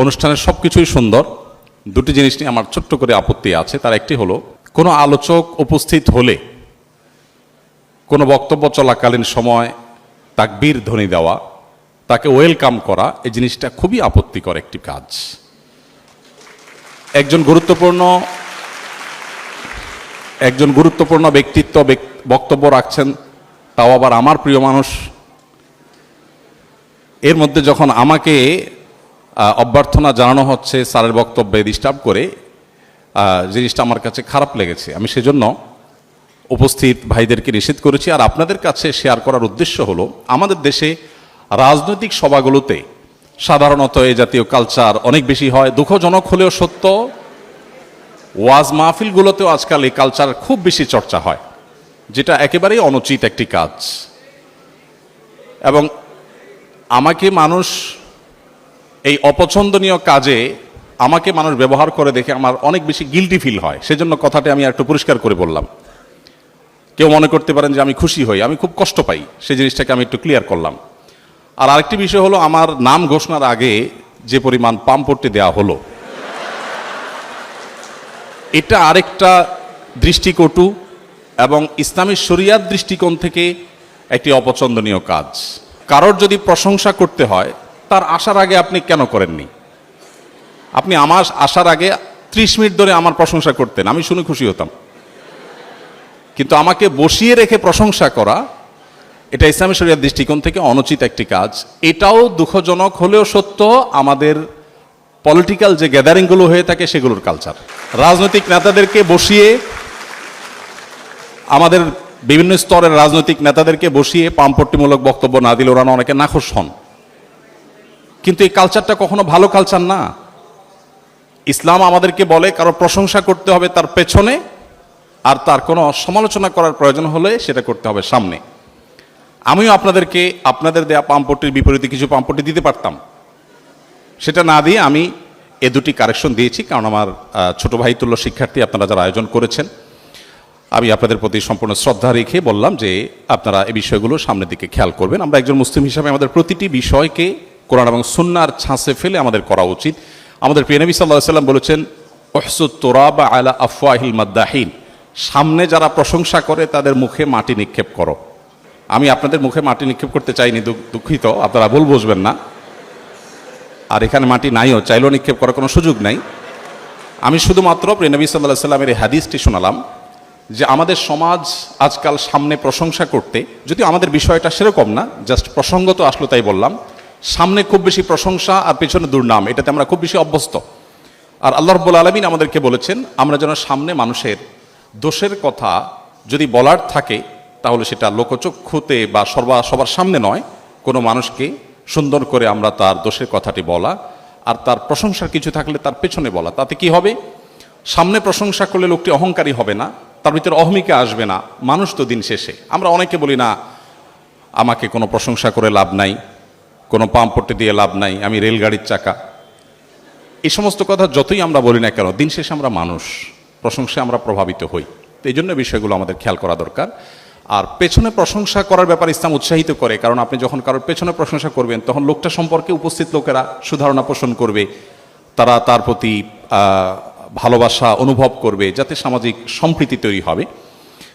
অনুষ্ঠানের সব কিছুই সুন্দর, দুটি জিনিস নিয়ে আমার ছোট্ট করে আপত্তি আছে। তার একটি হলো, কোনো আলোচক উপস্থিত হলে কোনো বক্তব্য চলাকালীন সময় তাকবীর ধ্বনি দেওয়া, তাকে ওয়েলকাম করা, এই জিনিসটা খুবই আপত্তিকর একটি কাজ। একজন গুরুত্বপূর্ণ ব্যক্তিত্ব বক্তব্য রাখছেন, তাও আবার আমার প্রিয় মানুষ, এর মধ্যে যখন আমাকে অভ্যর্থনা জানানো হচ্ছে স্যারের বক্তব্যে ডিস্টার্ব করে, জিনিসটা আমার কাছে খারাপ লেগেছে। আমি সেজন্য উপস্থিত ভাইদেরকে নিষেধ করেছি। আর আপনাদের কাছে শেয়ার করার উদ্দেশ্য হলো, আমাদের দেশে রাজনৈতিক সভাগুলোতে সাধারণত এই জাতীয় কালচার অনেক বেশি হয়। দুঃখজনক হলেও সত্য, ওয়াজ মাহফিলগুলোতেও আজকাল এই কালচার খুব বেশি চর্চা হয়, যেটা একেবারেই অনুচিত একটি কাজ। এবং আমাকে মানুষ এই অপছন্দনীয় কাজে আমাকে মানুষ ব্যবহার করে দেখে আমার অনেক বেশি গিল্টি ফিল হয়। সেজন্য কথাটা আমি একটু পরিষ্কার করে বললাম। কেউ মনে করতে পারেন যে আমি খুশি হই, আমি খুব কষ্ট পাই, সেই জিনিসটাকে আমি একটু ক্লিয়ার করলাম। আর আরেকটি বিষয় হলো, আমার নাম ঘোষণার আগে যে পরিমাণ পামপট্টি দেওয়া হলো, এটা আরেকটা দৃষ্টিকটু এবং ইসলামী শরিয়ার দৃষ্টিকোণ থেকে একটি অপছন্দনীয় কাজ। কারোর যদি প্রশংসা করতে হয়, তার আসার আগে আপনি কেন করেননি? আপনি আমার আসার আগে 30 মিনিট ধরে আমার প্রশংসা করতেন, আমি শুনে খুশি হতাম। কিন্তু আমাকে বসিয়ে রেখে প্রশংসা করা, এটা ইসলামী শরিয়ার দৃষ্টিকোণ থেকে অনুচিত একটি কাজ। এটাও দুঃখজনক হলেও সত্য, আমাদের পলিটিক্যাল যে গ্যাদারিংগুলো হয়ে থাকে সেগুলোর কালচার। রাজনৈতিক নেতাদেরকে বসিয়ে, আমাদের বিভিন্ন স্তরের রাজনৈতিক নেতাদেরকে বসিয়ে পামপট্টিমূলক বক্তব্য না দিলে ওরা অনেকে নাখোশ হন। কিন্তু এই কালচারটা কখনো ভালো কালচার না। ইসলাম আমাদেরকে বলে কারো প্রশংসা করতে হবে তার পেছনে, আর তার কোনো সমালোচনা করার প্রয়োজন হলে সেটা করতে হবে সামনে। আমিও আপনাদেরকে আপনাদের দেয়া পামপট্টির বিপরীতে কিছু পামপট্টি দিতে পারতাম, সেটা না দিয়ে আমি এ দুটি কারেকশন দিয়েছি। কারণ আমার ছোট ভাই তুল্য শিক্ষার্থী আপনারা যারা আয়োজন করেছেন, আমি আপনাদের প্রতি সম্পূর্ণ শ্রদ্ধা রেখে বললাম যে আপনারা এই বিষয়গুলো সামনের দিকে খেয়াল করবেন। আমরা একজন মুসলিম হিসাবে আমাদের প্রতিটি বিষয়কে কোরআন এবং সুন্নাহর ছাঁচে ফেলে আমাদের করা উচিত। আমাদের প্রিয় নবী সাল্লাল্লাহু আলাইহি ওয়াসাল্লাম বলেছেন, উহসুত তুরাবা আলা আফওয়াহিল মাদ্দাহিন, সামনে যারা প্রশংসা করে তাদের মুখে মাটি নিক্ষেপ করো। আমি আপনাদের মুখে মাটি নিক্ষেপ করতে চাইনি, দুঃখিত, আপনারা ভুল বুঝবেন না। আর এখানে মাটি নাইও, চাইলেও নিক্ষেপ করার কোনো সুযোগ নাই। আমি শুধুমাত্র প্রিয় নবী সাল্লাল্লাহু আলাইহি ওয়াসাল্লামের এই হাদিসটি শোনালাম যে আমাদের সমাজ আজকাল সামনে প্রশংসা করতে, যদিও আমাদের বিষয়টা সেরকম না, জাস্ট প্রসঙ্গত আসলো তাই বললাম, সামনে খুব বেশি প্রশংসা আর পেছনে দুর্নাম, এটাতে আমরা খুব বেশি অভ্যস্ত। আর আল্লাহ রাব্বুল আলামিন আমাদেরকে বলেছেন আমরা যেন সামনে মানুষের দোষের কথা যদি বলার থাকে, তাহলে সেটা লোকচক্ষুতে বা সবার সামনে নয়, কোনো মানুষকে সুন্দর করে আমরা তার দোষের কথাটি বলা, আর তার প্রশংসার কিছু থাকলে তার পেছনে বলা। তাতে কি হবে? সামনে প্রশংসা করলে লোকটি অহংকারী হবে না, তার ভিতরে অহমিকা আসবে না। মানুষ তো দিন শেষে, আমরা অনেকে বলি না আমাকে কোনো প্রশংসা করে লাভ নাই, কোনো পামপট্টি দিয়ে লাভ নাই, আমি রেলগাড়ির চাকা। এই সমস্ত কথা যতই আমরা বলি না কেন, দিন শেষে আমরা মানুষ, প্রশংসায় আমরা প্রভাবিত হই। তো এই জন্য বিষয়গুলো আমাদের খেয়াল করা দরকার। আর পেছনে প্রশংসা করার ব্যাপারে ইসলাম উৎসাহিত করে, কারণ আপনি যখন কারোর পেছনে প্রশংসা করবেন তখন লোকটা সম্পর্কে উপস্থিত লোকেরা সুধারণা পোষণ করবে, তারা তার প্রতি ভালোবাসা অনুভব করবে, যাতে সামাজিক সম্প্রীতি তৈরি হবে।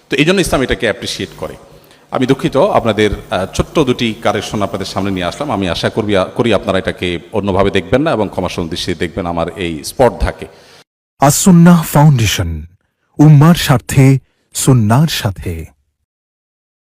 তো এই জন্য ইসলাম এটাকে অ্যাপ্রিসিয়েট করে। আমি দুঃখিত, আপনাদের ছোট্ট দুটি কারেকশন আপনাদের সামনে নিয়ে আসলাম। আমি আশা করি আপনারা এটাকে অন্যভাবে দেখবেন না এবং ক্ষমাসুন দৃষ্টিতে দেখবেন আমার এই স্পর্ধাকে। আস-সুন্নাহ ফাউন্ডেশন, উম্মার স্বার্থে সুন্নাহর সাথে।